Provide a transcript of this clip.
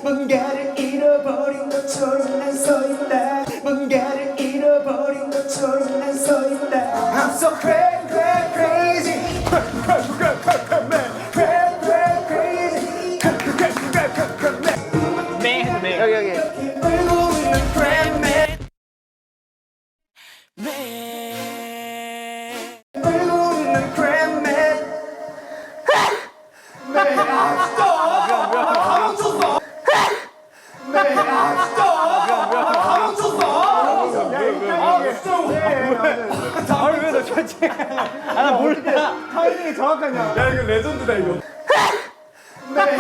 뭔가를 잃어버린 것처럼 난 서있다 뭔가를 잃어버린 것처럼 난 서있다 I'm so crazy crazy 네. 여기. 울고 있는 crazy 울고 있는 crazy 아니 왜너 저지? 나 몰라. 타이밍이 정확하냐? 야 이거 레전드다 이거. 네,